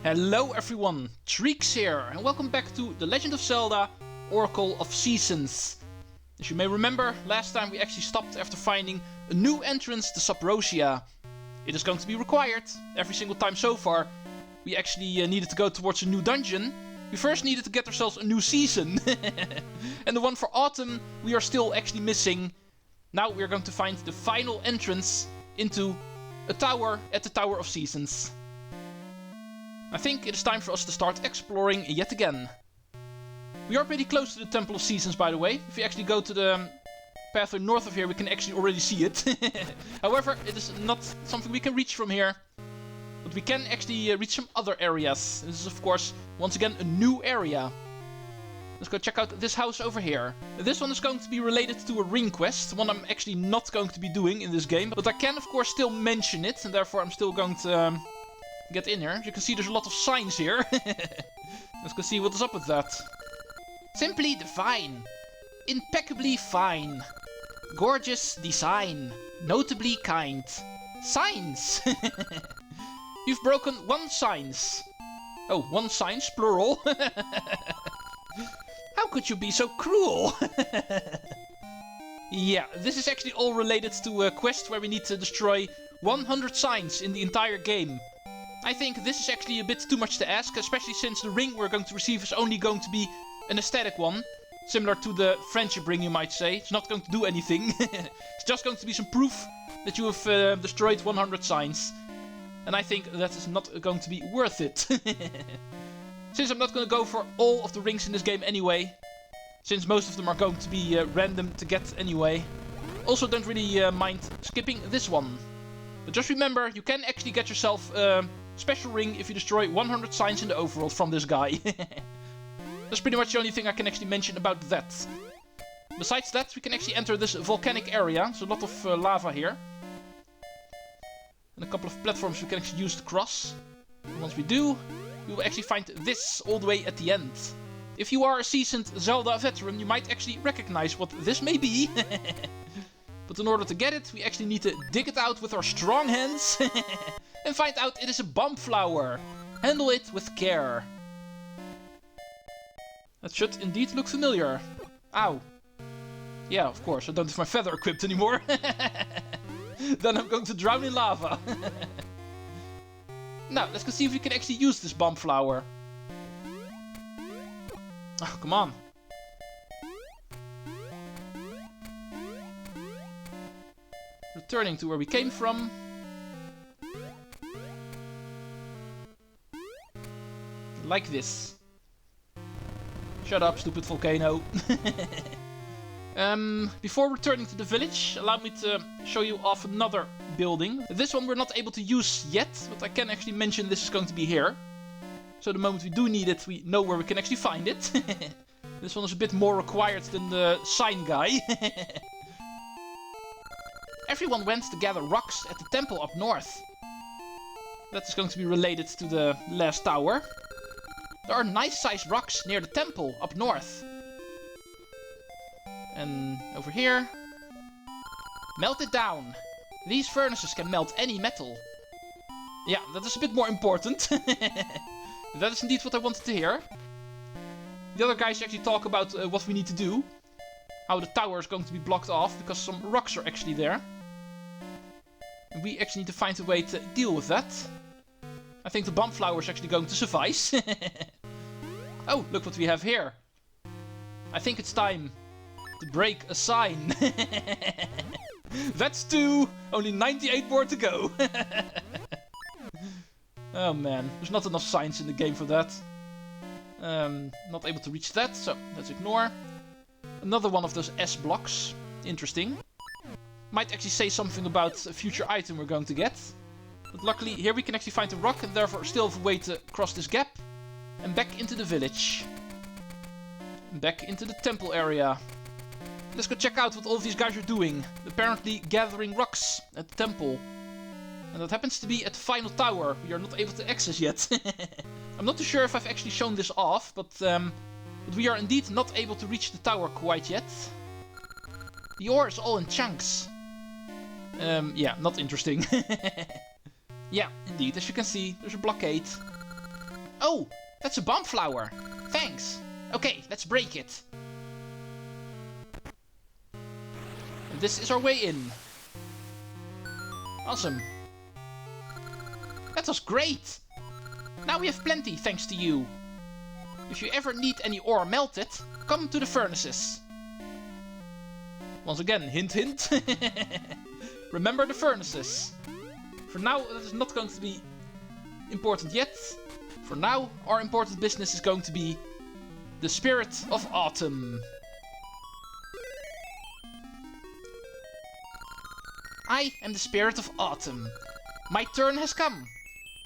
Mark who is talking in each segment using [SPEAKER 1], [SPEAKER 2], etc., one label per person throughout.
[SPEAKER 1] Hello everyone, Treecks here, and welcome back to The Legend of Zelda Oracle of Seasons. As you may remember, last time we actually stopped after finding a new entrance to Subrosia. It is going to be required every single time so far. We actually needed to go towards a new dungeon. We first needed to get ourselves a new season. And the one for autumn we are still actually missing. Now we are going to find the final entrance into a tower at the Tower of Seasons. I think it is time for us to start exploring yet again. We are pretty close to the Temple of Seasons, by the way. If you actually go to the pathway north of here, we can actually already see it. However, it is not something we can reach from here. But we can actually reach some other areas. This is, of course, once again, a new area. Let's go check out this house over here. This one is going to be related to a ring quest, one I'm actually not going to be doing in this game. But I can, of course, still mention it, and therefore I'm still going to get in here. As you can see, there's a lot of signs here. Let's go see what is up with that. Simply divine. Impeccably fine. Gorgeous design. Notably kind. Signs. You've broken one signs. Oh, one signs, plural. How could you be so cruel? Yeah, this is actually all related to a quest where we need to destroy 100 signs in the entire game. I think this is actually a bit too much to ask, especially since the ring we're going to receive is only going to be an aesthetic one. Similar to the friendship ring, you might say. It's not going to do anything. It's just going to be some proof that you have destroyed 100 signs. And I think that is not going to be worth it. Since I'm not going to go for all of the rings in this game anyway. Since most of them are going to be random to get anyway. Also don't really mind skipping this one. But just remember, you can actually get yourself a special ring if you destroy 100 signs in the overworld from this guy. That's pretty much the only thing I can actually mention about that. Besides that, we can actually enter this volcanic area. There's a lot of lava here. And a couple of platforms we can actually use to cross. And once we do, we will actually find this all the way at the end. If you are a seasoned Zelda veteran, you might actually recognize what this may be. But in order to get it, we actually need to dig it out with our strong hands. And find out it is a bomb flower. Handle it with care. That should indeed look familiar. Ow. Yeah, of course, I don't have my feather equipped anymore. Then I'm going to drown in lava. Now, let's go see if we can actually use this bomb flower. Oh, come on. Returning to where we came from. Like this. Shut up, stupid volcano. Before returning to the village, allow me to show you off another building. This one we're not able to use yet, but I can actually mention this is going to be here. So the moment we do need it, we know where we can actually find it. This one is a bit more required than the sign guy. Everyone went to gather rocks at the temple up north. That is going to be related to the last tower. There are nice-sized rocks near the temple up north. And over here. Melt it down. These furnaces can melt any metal. Yeah, that is a bit more important. That is indeed what I wanted to hear. The other guys actually talk about what we need to do. How the tower is going to be blocked off because some rocks are actually there. And we actually need to find a way to deal with that. I think the bomb flower is actually going to suffice. Oh, look what we have here. I think it's time to break a sign. That's 2. Only 98 more to go. Oh man, there's not enough signs in the game for that. Not able to reach that, so let's ignore. Another one of those S blocks. Interesting. Might actually say something about a future item we're going to get. But luckily, here we can actually find a rock and therefore still have a way to cross this gap. And back into the village. And back into the temple area. Let's go check out what all of these guys are doing. Apparently gathering rocks at the temple. And that happens to be at the final tower we are not able to access yet. I'm not too sure if I've actually shown this off, but we are indeed not able to reach the tower quite yet. The ore is all in chunks. Yeah, not interesting. Yeah, indeed, as you can see, there's a blockade. Oh, that's a bomb flower. Thanks. Okay, let's break it. And this is our way in. Awesome. That was great. Now we have plenty thanks to you. If you ever need any ore melted, come to the furnaces. Once again, hint hint. Remember the furnaces. For now, that is not going to be important yet. For now, our important business is going to be the Spirit of Autumn. I am the Spirit of Autumn. My turn has come.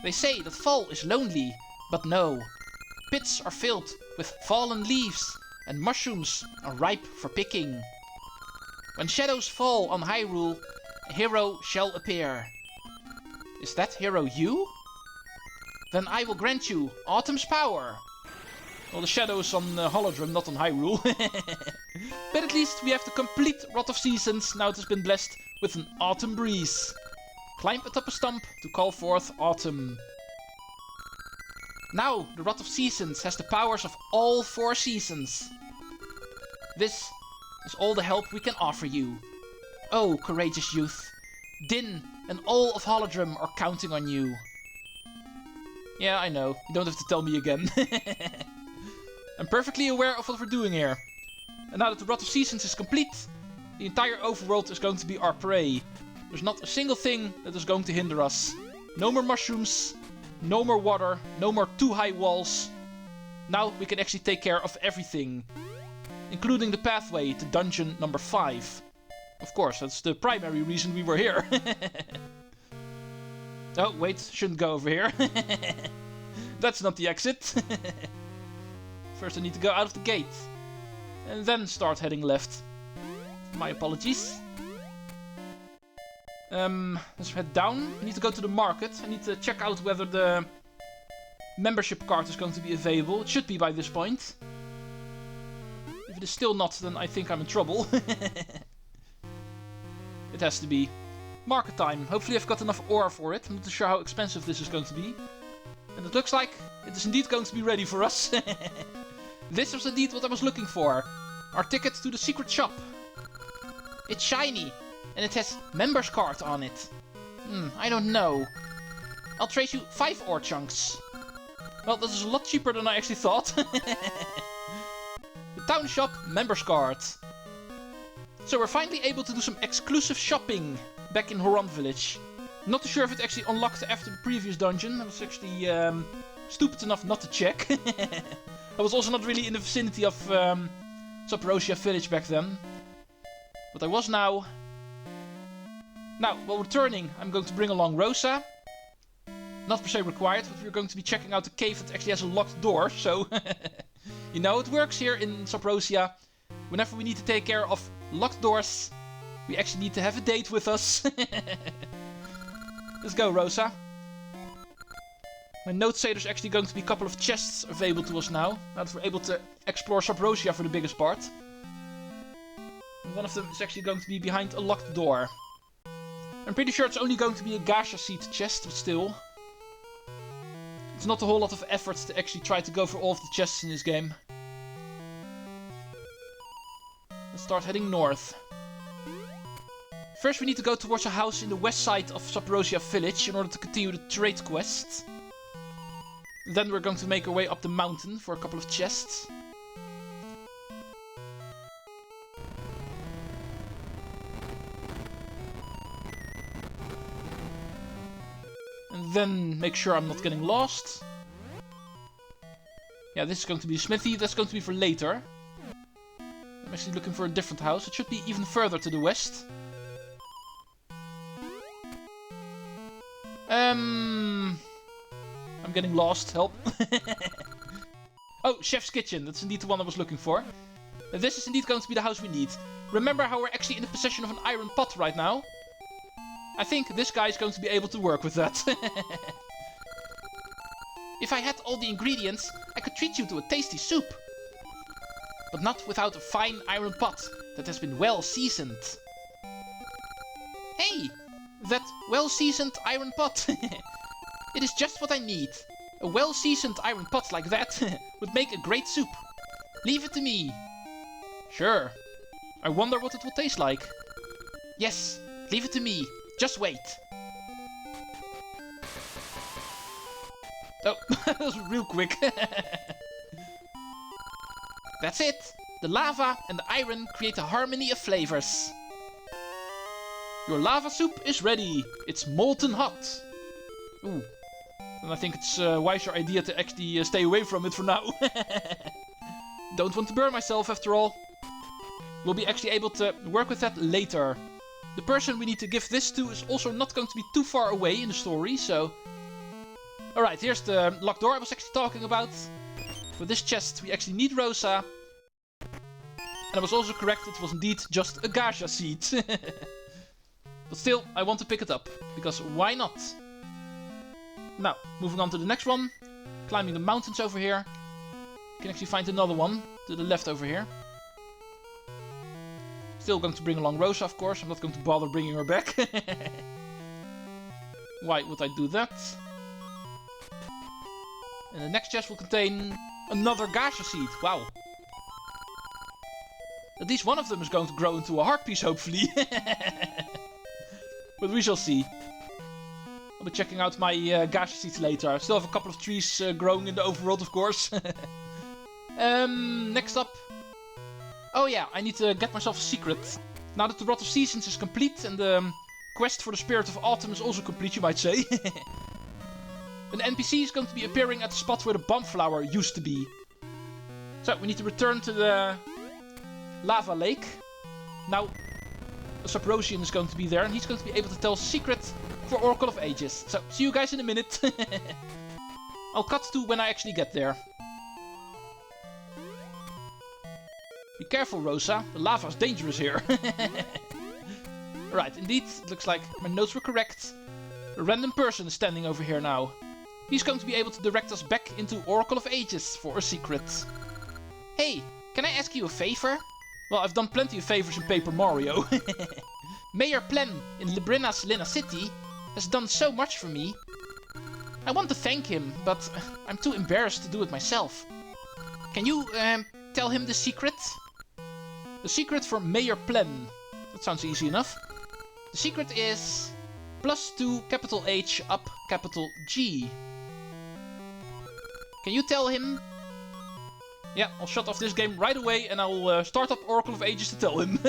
[SPEAKER 1] They say that fall is lonely, but no. Pits are filled with fallen leaves, and mushrooms are ripe for picking. When shadows fall on Hyrule, a hero shall appear. Is that hero you? Then I will grant you Autumn's power. Well, the shadow is on Holodrum, not on Hyrule. But at least we have the complete Rot of Seasons. Now it has been blessed with an autumn breeze. Climb atop a stump to call forth autumn. Now the Rot of Seasons has the powers of all 4 seasons. This is all the help we can offer you. Oh, courageous youth. Din and all of Holodrum are counting on you. Yeah, I know. You don't have to tell me again. I'm perfectly aware of what we're doing here. And now that the Rot of Seasons is complete, the entire overworld is going to be our prey. There's not a single thing that is going to hinder us. No more mushrooms, no more water, no more too high walls. Now we can actually take care of everything. Including the pathway to dungeon number 5. Of course, that's the primary reason we were here. Oh, wait, shouldn't go over here. That's not the exit. First I need to go out of the gate. And then start heading left. My apologies. Let's head down. I need to go to the market. I need to check out whether the membership card is going to be available. It should be by this point. If it is still not, then I think I'm in trouble. It has to be. Market time. Hopefully I've got enough ore for it. I'm not sure how expensive this is going to be. And it looks like it is indeed going to be ready for us. This was indeed what I was looking for. Our ticket to the secret shop. It's shiny. And it has members card on it. I don't know. I'll trade you 5 ore chunks. Well, this is a lot cheaper than I actually thought. The town shop members card. So we're finally able to do some exclusive shopping back in Horon village. Not too sure if it actually unlocked after the previous dungeon. I was actually stupid enough not to check. I was also not really in the vicinity of Subrosia village back then. But I was now. Now, while returning, I'm going to bring along Rosa. Not per se required, but we're going to be checking out the cave that actually has a locked door, so... You know, it works here in Subrosia. Whenever we need to take care of locked doors, we actually need to have a date with us. Let's go, Rosa. My notes say there's actually going to be a couple of chests available to us now that we're able to explore Subrosia for the biggest part. And one of them is actually going to be behind a locked door. I'm pretty sure it's only going to be a gacha seed chest, but still. It's not a whole lot of effort to actually try to go for all of the chests in this game. Let's start heading north. First we need to go towards a house in the west side of Subrosia village in order to continue the trade quest. Then we're going to make our way up the mountain for a couple of chests. And then make sure I'm not getting lost. Yeah, this is going to be a smithy. That's going to be for later. I'm actually looking for a different house. It should be even further to the west. I'm getting lost. Help. Oh, Chef's Kitchen. That's indeed the one I was looking for. This is indeed going to be the house we need. Remember how we're actually in the possession of an iron pot right now? I think this guy is going to be able to work with that. If I had all the ingredients, I could treat you to a tasty soup. But not without a fine iron pot that has been well seasoned. Hey! That well-seasoned iron pot. It is just what I need. A well-seasoned iron pot like that would make a great soup. Leave it to me. Sure. I wonder what it will taste like. Yes, leave it to me. Just wait. Oh, that was real quick. That's it. The lava and the iron create a harmony of flavors. Your lava soup is ready. It's molten hot. Ooh. And I think it's a wiser idea to actually stay away from it for now. Don't want to burn myself after all. We'll be actually able to work with that later. The person we need to give this to is also not going to be too far away in the story, so... Alright, here's the locked door I was actually talking about. For this chest we actually need Rosa. And I was also correct, it was indeed just a gacha seed. But still, I want to pick it up, because why not? Now, moving on to the next one. Climbing the mountains over here. You can actually find another one to the left over here. Still going to bring along Rosa, of course. I'm not going to bother bringing her back. Why would I do that? And the next chest will contain another gacha seed. Wow. At least one of them is going to grow into a heart piece, hopefully. But we shall see. I'll be checking out my gacha seeds later. I still have a couple of trees growing in the overworld, of course. Next up. Oh yeah, I need to get myself a secret. Now that the Rot of Seasons is complete and the quest for the Spirit of Autumn is also complete, you might say. An NPC is going to be appearing at the spot where the bomb flower used to be. So, we need to return to the lava lake. Now, a Subrosian is going to be there and he's going to be able to tell us a secret for Oracle of Ages. So, see you guys in a minute. I'll cut to when I actually get there. Be careful, Rosa. The lava is dangerous here. Right, indeed. It looks like my notes were correct. A random person is standing over here now. He's going to be able to direct us back into Oracle of Ages for a secret. Hey, can I ask you a favor? Well, I've done plenty of favors in Paper Mario. Mayor Plen in Librina's Lina City has done so much for me. I want to thank him, but I'm too embarrassed to do it myself. Can you tell him the secret? The secret for Mayor Plen. That sounds easy enough. The secret is +2 capital H up capital G. Can you tell him? Yeah, I'll shut off this game right away and I'll start up Oracle of Ages to tell him.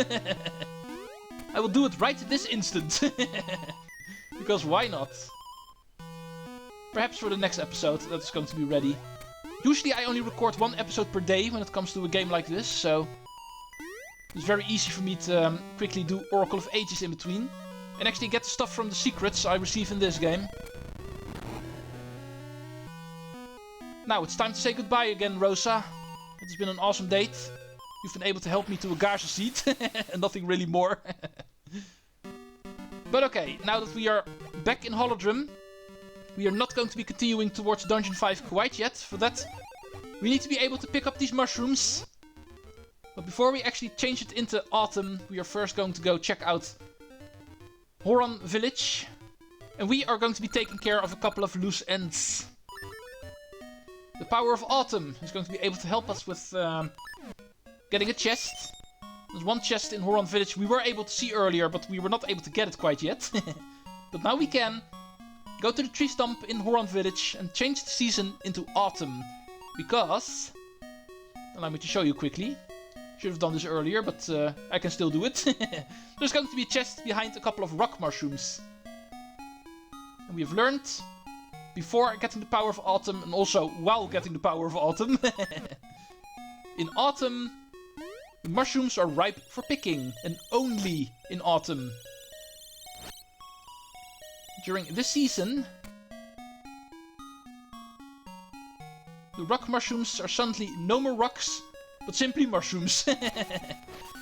[SPEAKER 1] I will do it right this instant. Because why not? Perhaps for the next episode that's going to be ready. Usually I only record 1 episode per day when it comes to a game like this, so... It's very easy for me to quickly do Oracle of Ages in between. And actually get the stuff from the secrets I receive in this game. Now it's time to say goodbye again, Rosa. It has been an awesome date. You've been able to help me to a gacha seed. And nothing really more. But okay, now that we are back in Holodrum, we are not going to be continuing towards Dungeon 5 quite yet. For that, we need to be able to pick up these mushrooms. But before we actually change it into autumn, we are first going to go check out Horon village. And we are going to be taking care of a couple of loose ends. The power of autumn is going to be able to help us with getting a chest. There's one chest in Horon village we were able to see earlier, but we were not able to get it quite yet. But now we can go to the tree stump in Horon village and change the season into autumn. Because, allow me to show you quickly. Should have done this earlier, but I can still do it. There's going to be a chest behind a couple of rock mushrooms. And we have learned, before getting the power of autumn, and also while getting the power of autumn. In autumn, the mushrooms are ripe for picking, and only in autumn. During this season, the rock mushrooms are suddenly no more rocks, but simply mushrooms.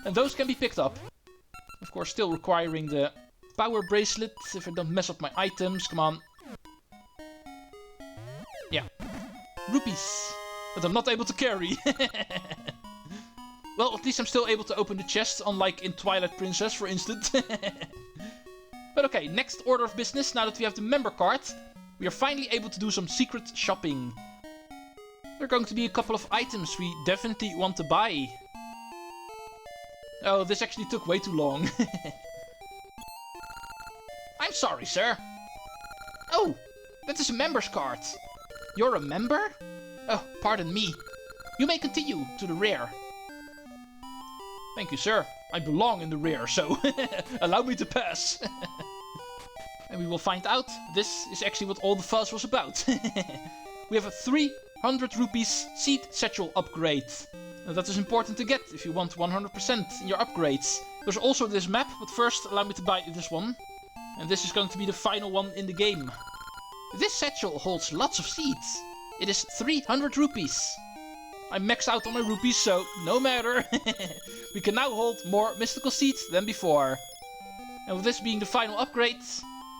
[SPEAKER 1] And those can be picked up. Of course, still requiring the power bracelet, if I don't mess up my items. Come on. Yeah. Rupees. That I'm not able to carry. Well, at least I'm still able to open the chest, unlike in Twilight Princess, for instance. But okay, next order of business, now that we have the member card. we are finally able to do some secret shopping. There are going to be a couple of items we definitely want to buy. Oh, this actually took way too long. I'm sorry, sir. Oh, that is a member's card. You're a member? Oh, pardon me. You may continue to the rear. Thank you, sir. I belong in the rear, so allow me to pass. And we will find out this is actually what all the fuss was about. We have a 300 rupees seed satchel upgrade. Now that is important to get if you want 100% in your upgrades. There's also this map, but first allow me to buy this one. And this is going to be the final one in the game. This satchel holds lots of seeds. It is 300 rupees. I maxed out on my rupees, so no matter. We can now hold more mystical seeds than before. And with this being the final upgrade,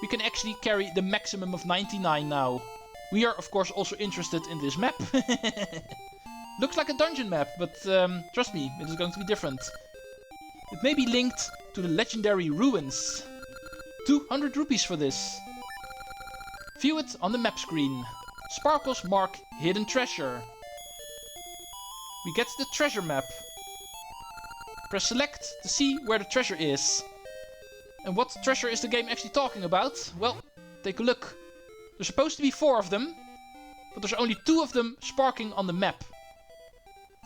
[SPEAKER 1] we can actually carry the maximum of 99 now. We are of course also interested in this map. Looks like a dungeon map, but trust me, it is going to be different. It may be linked to the legendary ruins. 200 rupees for this. View it on the map screen. Sparkles mark hidden treasure. We get the treasure map. Press select to see where the treasure is. And what treasure is the game actually talking about? Well, take a look. There's supposed to be 4 of them, but there's only 2 of them sparking on the map.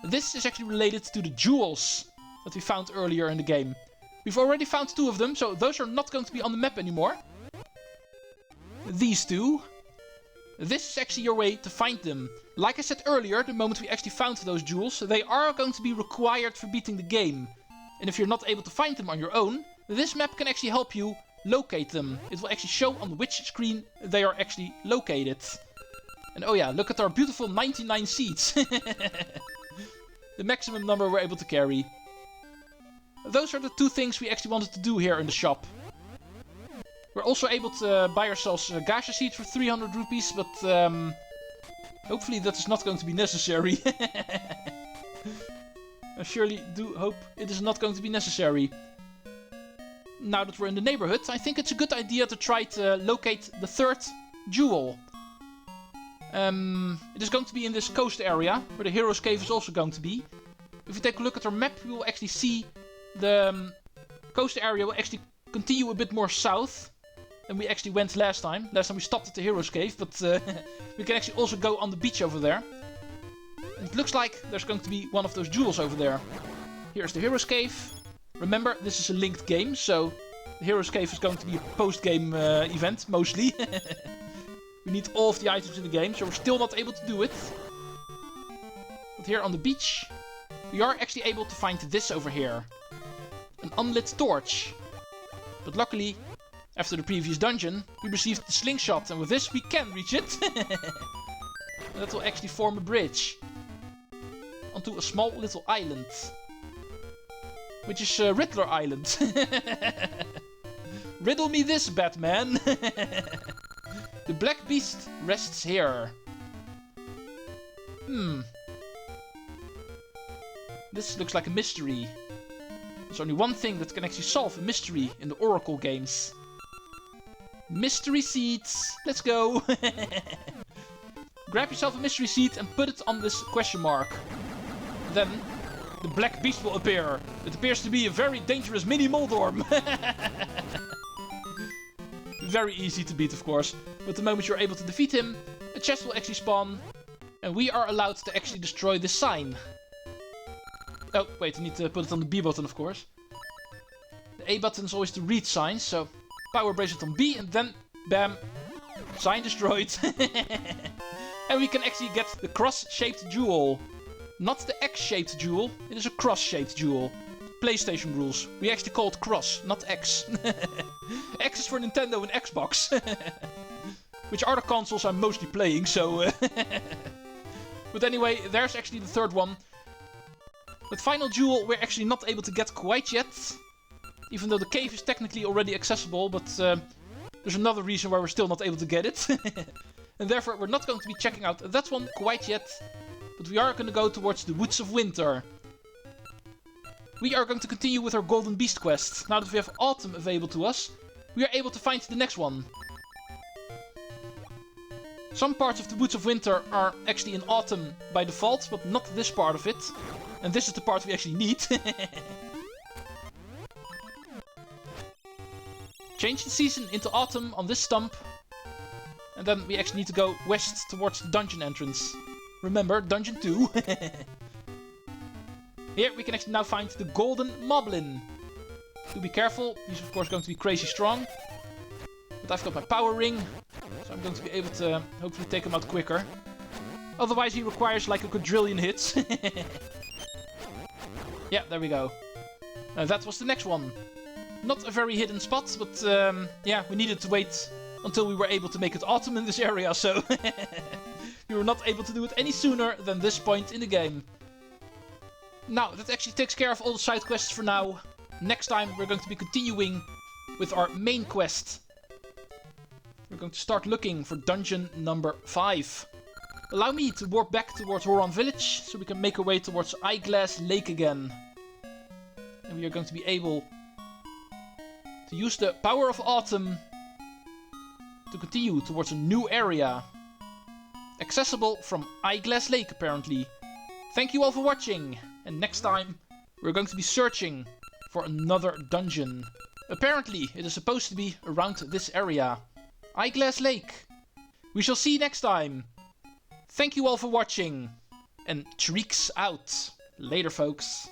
[SPEAKER 1] This is actually related to the jewels that we found earlier in the game. We've already found 2 of them, so those are not going to be on the map anymore. These 2. This is actually your way to find them. Like I said earlier, the moment we actually found those jewels, they are going to be required for beating the game. And if you're not able to find them on your own, this map can actually help you locate them. It will actually show on which screen they are actually located. And oh yeah, look at our beautiful 99 seeds. The maximum number we're able to carry. Those are the 2 things we actually wanted to do here in the shop. We're also able to buy ourselves gacha seeds for 300 rupees, but hopefully that is not going to be necessary. I surely do hope it is not going to be necessary. Now that we're in the neighborhood, I think it's a good idea to try to locate the 3rd jewel. It is going to be in this coast area, where the hero's cave is also going to be. If we take a look at our map, we will actually see the coast area will actually continue a bit more south than we actually went last time. Last time we stopped at the hero's cave, but we can actually also go on the beach over there. And it looks like there's going to be one of those jewels over there. Here's the hero's cave. Remember, this is a linked game, so the hero's cave is going to be a post-game event, mostly. We need all of the items in the game, so we're still not able to do it. But here on the beach, we are actually able to find this over here. An unlit torch. But luckily, after the previous dungeon, we received the slingshot, and with this we can reach it. That will actually form a bridge onto a small little island. Which is Riddler Island. Riddle me this, Batman. The black beast rests here. This looks like a mystery. There's only one thing that can actually solve a mystery in the Oracle games. Mystery seeds. Let's go. Grab yourself a mystery seed and put it on this question mark. Then the black beast will appear. It appears to be a very dangerous mini Moldorm. Very easy to beat, of course. But the moment you're able to defeat him, a chest will actually spawn. And we are allowed to actually destroy this sign. Oh, wait, I need to put it on the B button, of course. The A button is always the read sign, so power bracelet on B, and then, bam, sign destroyed. And we can actually get the cross-shaped jewel. Not the X-shaped jewel, it is a cross-shaped jewel. PlayStation rules. We actually call it cross, not X. X is for Nintendo and Xbox. Which are the consoles I'm mostly playing, so... But anyway, there's actually the 3rd one. That final jewel we're actually not able to get quite yet. Even though the cave is technically already accessible, but there's another reason why we're still not able to get it. And therefore we're not going to be checking out that one quite yet. But we are going to go towards the Woods of Winter. We are going to continue with our Golden Beast quest. Now that we have Autumn available to us, we are able to find the next one. Some parts of the Woods of Winter are actually in autumn by default, but not this part of it. And this is the part we actually need. Change the season into autumn on this stump. And then we actually need to go west towards the dungeon entrance. Remember, dungeon 2. Here we can actually now find the golden moblin. Do be careful, he's of course going to be crazy strong. But I've got my power ring, so I'm going to be able to hopefully take him out quicker. Otherwise he requires like a quadrillion hits. Yeah, there we go. That was the next one. Not a very hidden spot, but yeah, we needed to wait until we were able to make it autumn in this area, so we were not able to do it any sooner than this point in the game. Now, that actually takes care of all the side quests for now. Next time we're going to be continuing with our main quest. We're going to start looking for dungeon number 5. Allow me to warp back towards Horon village, so we can make our way towards Eyeglass Lake again. And we are going to be able to use the power of autumn to continue towards a new area. Accessible from Eyeglass Lake, apparently. Thank you all for watching, and next time we're going to be searching for another dungeon. Apparently, it is supposed to be around this area. Eyeglass Lake. We shall see you next time. Thank you all for watching, and Treecks out. Later, folks.